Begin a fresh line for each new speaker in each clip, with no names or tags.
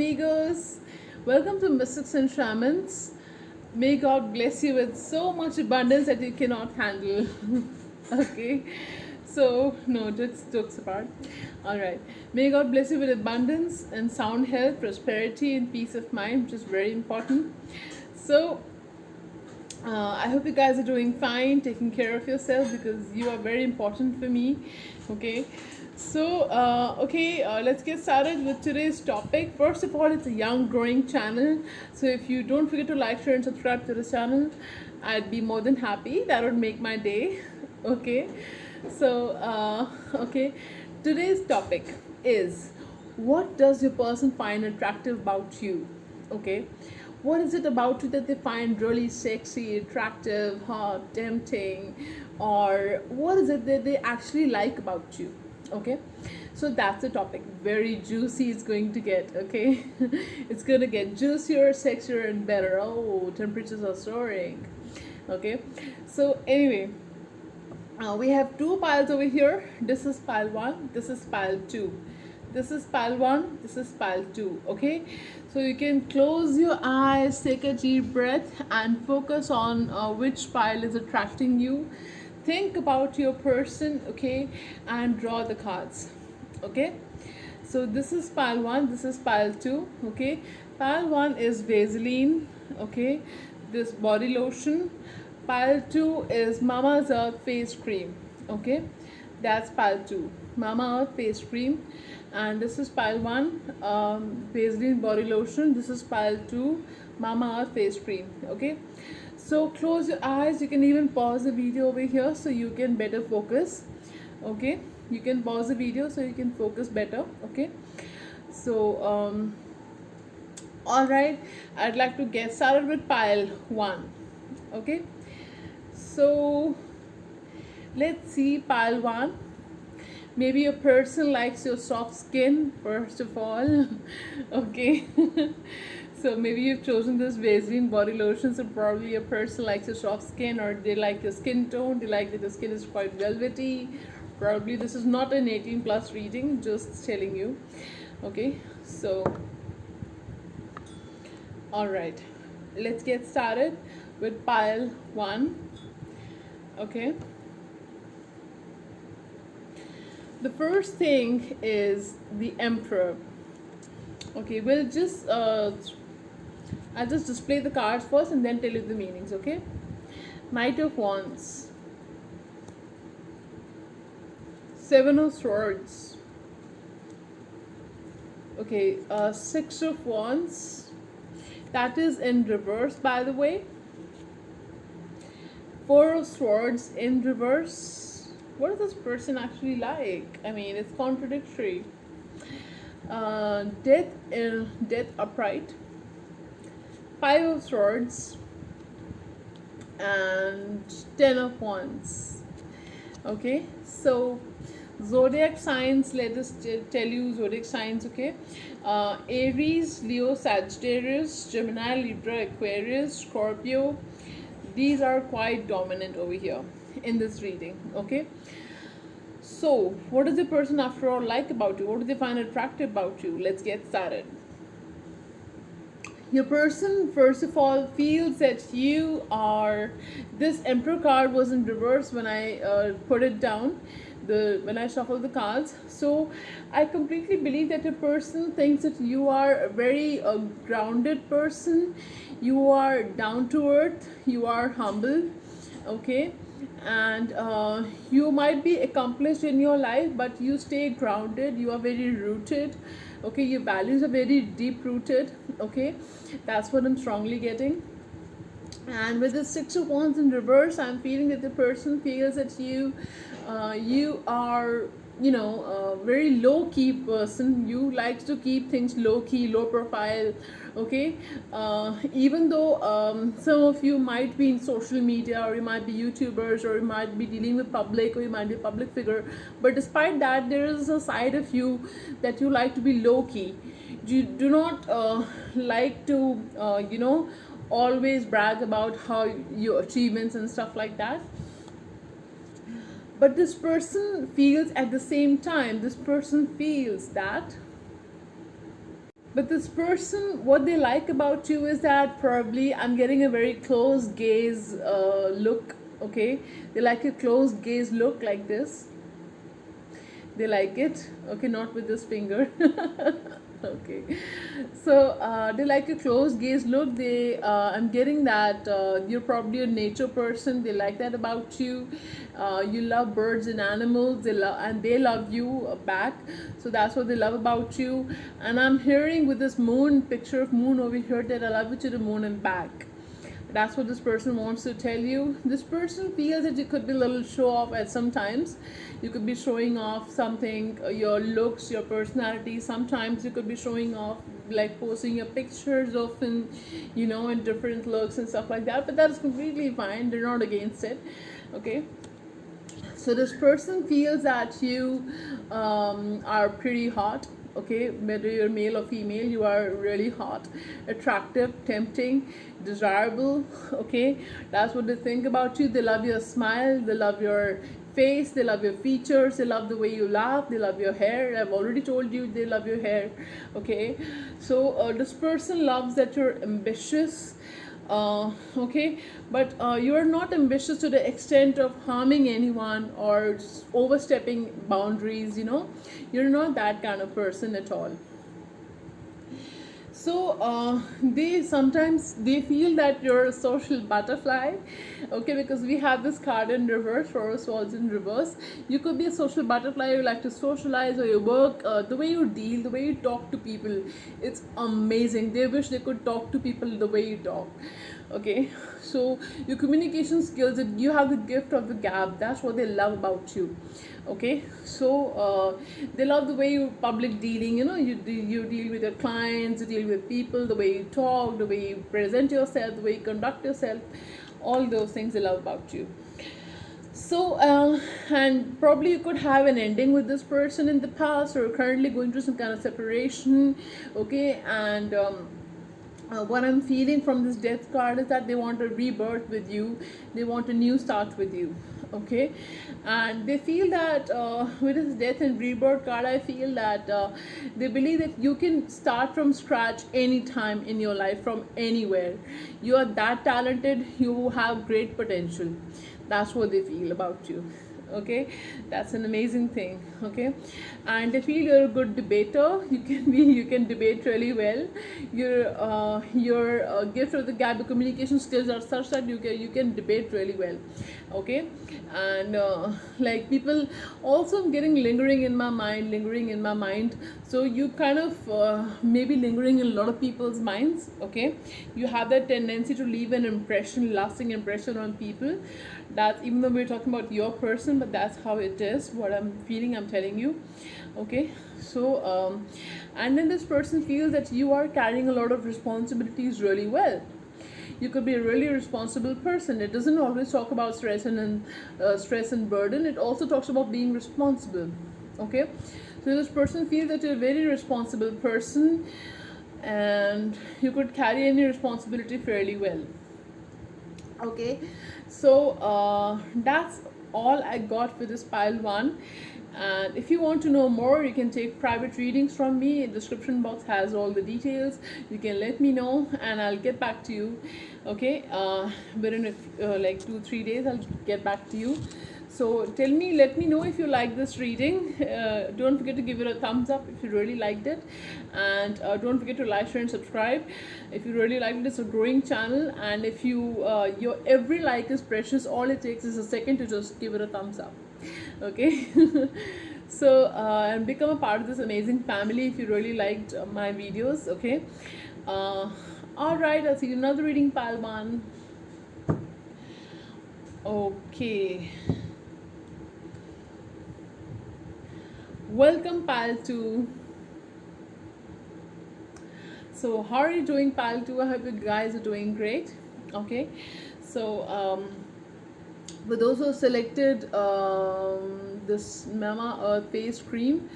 amigos. Welcome to Mystics and Shamans. May God bless you with so much abundance that you cannot handle. Okay, so no, jokes apart. All right. May God bless you with abundance and sound health, prosperity, and peace of mind, which is very important. So, I hope you guys are doing fine, taking care of yourself because you are very important for me. Okay, so let's get started with today's topic. First of all, it's a young, growing channel. So if you don't forget to like, share, and subscribe to this channel, I'd be more than happy. That would make my day. Okay, so today's topic is, what does your person find attractive about you? Okay, what is it about you that they find really sexy, attractive, hot, tempting, or what is it that they actually like about you? Okay, so that's the topic. Very juicy it's going to get. Okay, it's going to get juicier, sexier, and better. Oh, temperatures are soaring. Okay, so anyway, we have two piles over here. This is pile 1, this is pile 2. This is pile 1, this is pile 2. Okay, so you can close your eyes, take a deep breath, and focus on which pile is attracting you. Think about your person, okay, and draw the cards. Okay, so this is pile 1, this is pile 2. Okay, pile 1 is Vaseline. Okay, this body lotion. Pile 2 is Mama's Earth face cream. Okay, that's pile 2, Mama Earth face cream. And this is pile 1, Vaseline body lotion. This is pile 2, Mama Earth face cream. Okay, so close your eyes. You can even pause the video over here so you can better focus. Okay, you can pause the video so you can focus better. Okay, so all right, I'd like to get started with pile 1. Okay, so let's see pile 1. Maybe a person likes your soft skin, first of all. Okay, so maybe you've chosen this Vaseline body lotion, so probably a person likes your soft skin, or they like your skin tone, they like that the skin is quite velvety. Probably this is not an 18 plus reading, just telling you. Okay, so all right, let's get started with pile 1. Okay, the first thing is the Emperor. Okay, we'll just I'll just display the cards first and then tell you the meanings. Okay, Knight of Wands, Seven of Swords. Okay, Six of Wands, that is in reverse, by the way. Four of Swords in reverse. What is this person actually like? I mean, it's contradictory. Death upright. Five of Swords and 10 of Wands. Okay, so zodiac signs, let us tell you zodiac signs. Okay, Aries, Leo, Sagittarius, Gemini, Libra, Aquarius, Scorpio. These are quite dominant over here in this reading. Okay, so what does the person after all like about you? What do they find attractive about you? Let's get started. Your person, first of all, feels that you are, this Emperor card was in reverse when I put it down, when I shuffle the cards. So I completely believe that a person thinks that you are a very grounded person. You are down to earth, you are humble. Okay, and you might be accomplished in your life, but you stay grounded, you are very rooted. Okay, your values are very deep rooted. Okay, that's what I'm strongly getting. And with the Six of Wands in reverse, I'm feeling that the person feels that you are, a very low key person. You like to keep things low key, low profile. Okay, even though some of you might be in social media, or you might be YouTubers, or you might be dealing with public, or you might be a public figure, but despite that, there is a side of you that you like to be low key. You do not like to always brag about how your achievements and stuff like that. But this person feels, at the same time, this person feels that But this person, what they like about you is that probably I'm getting a very close gaze look. Okay, they like a close gaze look like this. They like it. Okay, not with this finger. Okay, so they like a close gaze look. I'm getting that you're probably a nature person. They like that about you. You love birds and animals. They love you back. So that's what they love about you. And I'm hearing with this moon picture of moon over here that I love you to the moon and back. That's what this person wants to tell you. This person feels that you could be a little show off at sometimes. You could be showing off something, your looks, your personality. Sometimes you could be showing off, like posting your pictures often, in different looks and stuff like that. But that's completely fine. They're not against it. Okay. So this person feels that you are pretty hot. Okay, whether you're male or female, you are really hot, attractive, tempting, desirable. Okay, that's what they think about you. They love your smile, they love your face, they love your features, they love the way you laugh, they love your hair. I've already told you they love your hair. Okay, so this person loves that you're ambitious. Okay, but you are not ambitious to the extent of harming anyone or overstepping boundaries. You're not that kind of person at all. So they sometimes they feel that you're a social butterfly. Okay, because we have this card in reverse, forest falls in reverse. You could be a social butterfly. You like to socialize, or you work, the way you deal, the way you talk to people, it's amazing. They wish they could talk to people the way you talk. Okay, so your communication skills, you have the gift of the gab. That's what they love about you. Okay, so they love the way you public dealing. You deal with your clients, you deal with people, the way you talk, the way you present yourself, the way you conduct yourself, all those things they love about you. So and probably you could have an ending with this person in the past, or currently going through some kind of separation. Okay, and what I'm feeling from this death card is that they want a rebirth with you, they want a new start with you. Okay, and they feel that with this death and rebirth card, I feel that they believe that you can start from scratch anytime in your life, from anywhere. You are that talented, you have great potential. That's what they feel about you. Okay, that's an amazing thing. Okay, and I feel you're a good debater. You can debate really well. Your gift of the gap, the communication skills are such that you can debate really well. Okay, and like people also, I'm getting lingering in my mind. So you kind of maybe lingering in a lot of people's minds. Okay, you have that tendency to leave an impression, lasting impression on people. That, even though we're talking about your person, but that's how it is. What I'm feeling, I'm telling you. Okay, so and then this person feels that you are carrying a lot of responsibilities really well. You could be a really responsible person. It doesn't always talk about stress and burden. It also talks about being responsible. Okay, so this person feels that you're a very responsible person, and you could carry any responsibility fairly well. Okay, so that's all I got for this pile one. And if you want to know more, you can take private readings from me. The description box has all the details. You can let me know and I'll get back to you. Okay, within like 2-3 days I'll get back to you. So let me know if you like this reading. Don't forget to give it a thumbs up if you really liked it, and don't forget to like, share, and subscribe if you really liked it. It's a growing channel, and if your every like is precious. All it takes is a second to just give it a thumbs up. Okay. So and become a part of this amazing family if you really liked my videos. Okay. All right. I'll see you in another reading, pile one. Okay. Welcome, pile 2. So how are you doing, pile 2? I hope you guys are doing great. Okay, so for those who selected this Mama Earth face cream,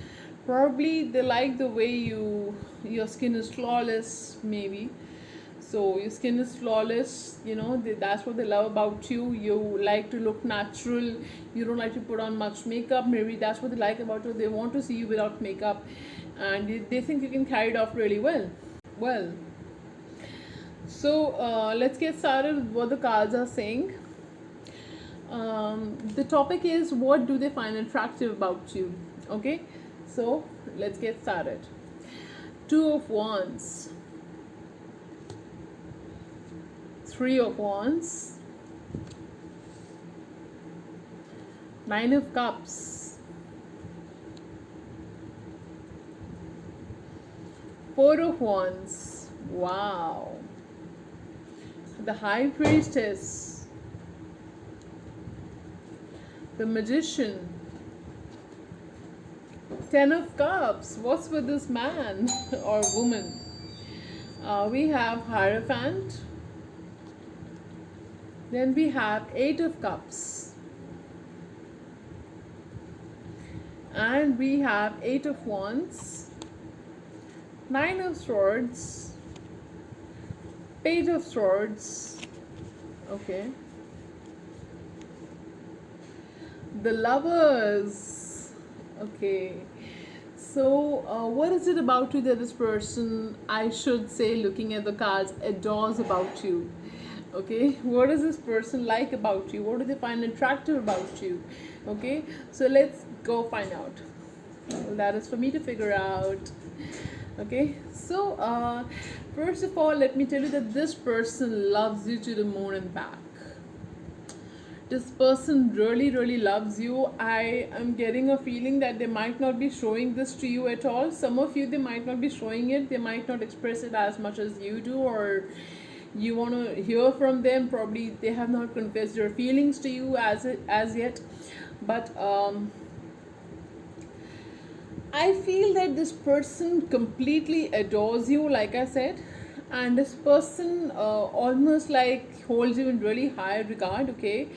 probably they like the way your skin is flawless, maybe. So your skin is flawless, that's what they love about you. You like to look natural, you don't like to put on much makeup. Maybe that's what they like about you. They want to see you without makeup, and they think you can carry it off really well. Well, so let's get started with what the cards are saying. The topic is, what do they find attractive about you? Okay, so let's get started. Two of Wands, Three of Wands, Nine of Cups, Four of Wands. Wow. The High Priestess, the Magician, Ten of Cups. What's with this man or woman? We have Hierophant. Then we have Eight of Cups. And we have Eight of Wands, Nine of Swords, Page of Swords. Okay. The Lovers. Okay. So, what is it about you that this person, I should say, looking at the cards, adores about you? Okay, what is this person like about you? What do they find attractive about you? Okay, so let's go find out. Well, that is for me to figure out. Okay, so first of all, let me tell you that this person loves you to the moon and back. This person really, really loves you. I am getting a feeling that they might not be showing this to you at all. Some of you, they might not be showing it. They might not express it as much as you do, or you want to hear from them. Probably they have not confessed their feelings to you as yet. But I feel that this person completely adores you, like I said, and this person almost like holds you in really high regard, okay,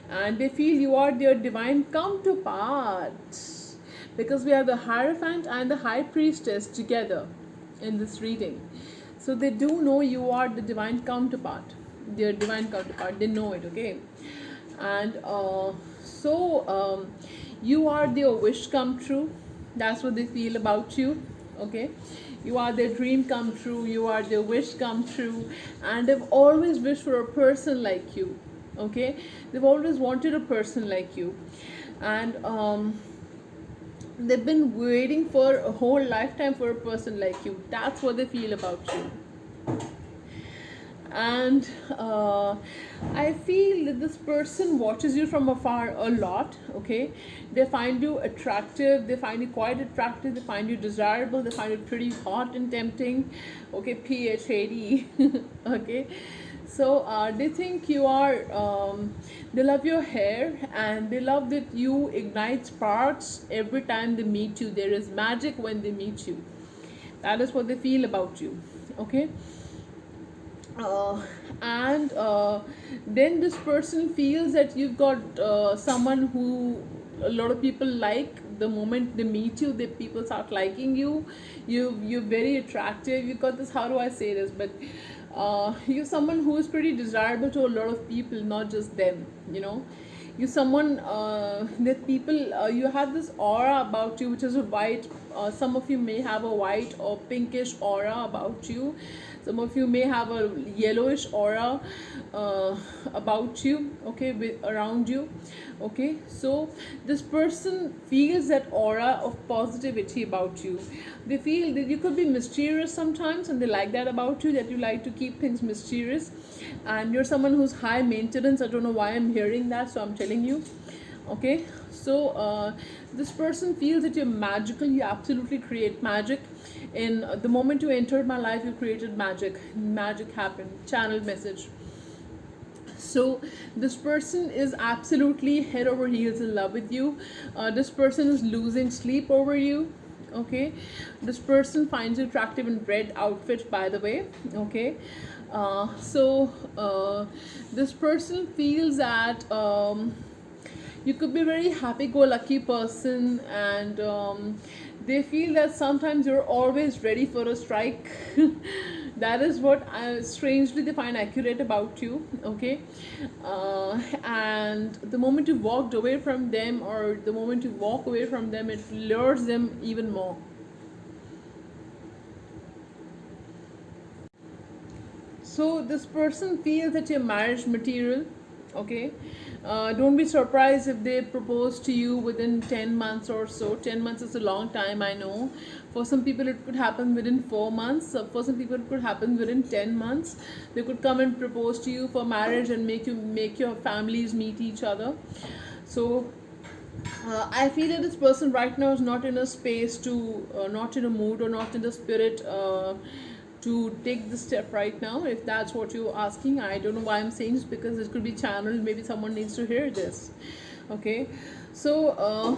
and they feel you are their divine counterpart, because we have the Hierophant and the High Priestess together in this reading. So they do know you are the divine counterpart, their divine counterpart. They know it, okay, and you are their wish come true. That's what they feel about you, okay. You are their dream come true, you are their wish come true, and they've always wished for a person like you, okay. They've always wanted a person like you, and they've been waiting for a whole lifetime for a person like you. That's what they feel about you. And I feel that this person watches you from afar a lot, okay. They find you attractive, they find you quite attractive, they find you desirable, they find you pretty hot and tempting, okay, PHAD. Okay, so they think you are they love your hair, and they love that you ignite sparks every time they meet you. There is magic when they meet you. That is what they feel about you, okay. And then this person feels that you've got someone who a lot of people like. The moment they meet you, the people start liking you. You're very attractive. You got this, how do I say this, but you're someone who is pretty desirable to a lot of people, not just them, you know. You're someone that people, you have this aura about you, which is a white, some of you may have a white or pinkish aura about you. Some of you may have a yellowish aura about you, okay, around you, okay. So this person feels that aura of positivity about you. They feel that you could be mysterious sometimes, and they like that about you, that you like to keep things mysterious, and you're someone who's high maintenance. I don't know why I'm hearing that, so I'm telling you, okay. So this person feels that you're magical. You absolutely create magic. In the moment you entered my life, you created magic happened, channeled message. So this person is absolutely head over heels in love with you. This person is losing sleep over you, okay. This person finds you attractive in red outfits, by the way, okay. This person feels that you could be a very happy-go-lucky person, and they feel that sometimes you're always ready for a strike. That is what strangely they find accurate about you, okay. And the moment you walked away from them, or the moment you walk away from them, it lures them even more, So this person feels that you're marriage material. Okay, don't be surprised if they propose to you within 10 months or so. 10 months is a long time, I know. For some people it could happen within 4 months. For some people it could happen within 10 months. They could come and propose to you for marriage and make your families meet each other. So I feel that this person right now is not in a space to, not in a mood or not in the spirit to take this step right now. If that's what you're asking, I don't know why I'm saying this, because it could be channeled. Maybe someone needs to hear this. Okay, so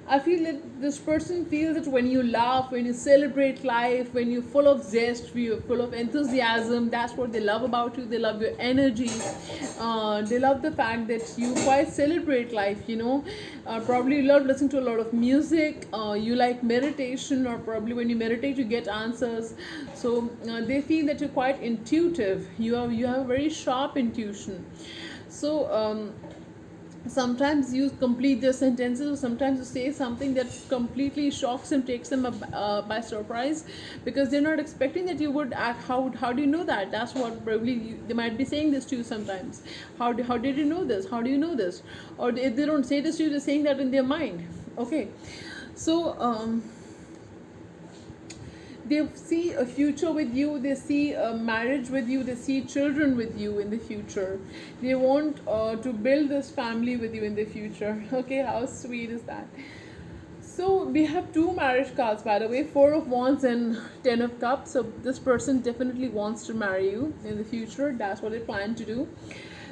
I feel that this person feels that when you laugh, when you celebrate life, when you're full of zest, you're full of enthusiasm, that's what they love about you. They love your energy. They love the fact that you quite celebrate life, you know. Probably you love listening to a lot of music. You like meditation, or probably when you meditate, you get answers. So they feel that you're quite intuitive. You have a very sharp intuition. So sometimes you complete their sentences, or sometimes you say something that completely shocks and takes them by surprise, because they're not expecting that you would act. How do you know that? That's what probably they might be saying this to you sometimes. How did you know this? How do you know this? Or if they don't say this to you, they're saying that in their mind. Okay, so they see a future with you, they see a marriage with you, they see children with you in the future. They want to build this family with you in the future. Okay, how sweet is that? So we have two marriage cards, by the way, Four of Wands and Ten of Cups. So this person definitely wants to marry you in the future. That's what they plan to do.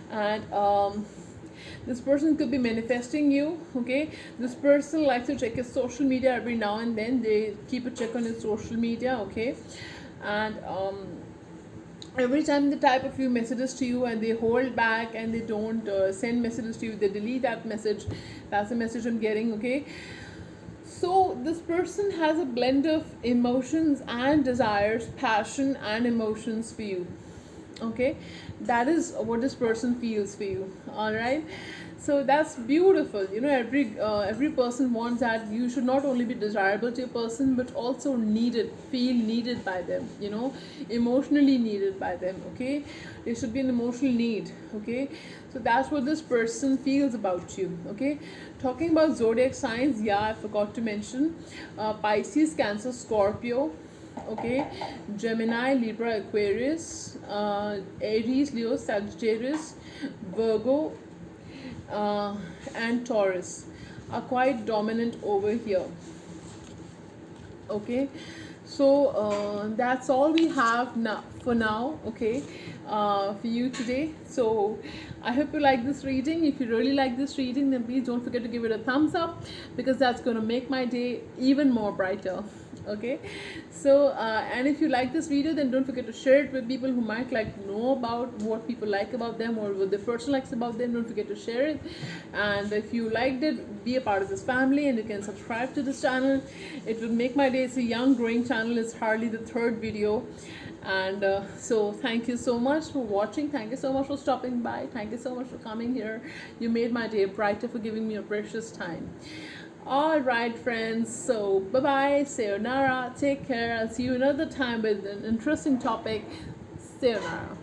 And this person could be manifesting you. Okay, this person likes to check his social media every now and then. They keep a check on his social media. Okay, and every time they type a few messages to you and they hold back and they don't send messages to you, they delete that message. That's the message I'm getting. Okay, so this person has a blend of emotions and desires, passion and emotions for you. Okay, that is what this person feels for you. All right, so that's beautiful. You know, every person wants that. You should not only be desirable to a person, but also needed, feel needed by them, you know, emotionally needed by them. Okay, there should be an emotional need. Okay, so that's what this person feels about you. Okay, talking about zodiac signs, yeah, I forgot to mention Pisces, Cancer, Scorpio. Okay, Gemini, Libra, Aquarius, Aries, Leo, Sagittarius, Virgo, and Taurus are quite dominant over here. Okay, so that's all we have now for now. Okay, for you today. So I hope you like this reading. If you really like this reading, then please don't forget to give it a thumbs up, because that's going to make my day even more brighter. Okay, so and if you like this video, then don't forget to share it with people who might like to know about what people like about them, or what the person likes about them. Don't forget to share it. And if you liked it, be a part of this family, and you can subscribe to this channel. It will make my day. It's a young growing channel. It's hardly the third video. And so thank you so much for watching. Thank you so much for stopping by. Thank you so much for coming here. You made my day brighter, for giving me your precious time. All right, friends, so bye bye, sayonara, take care. I'll see you another time with an interesting topic. Sayonara.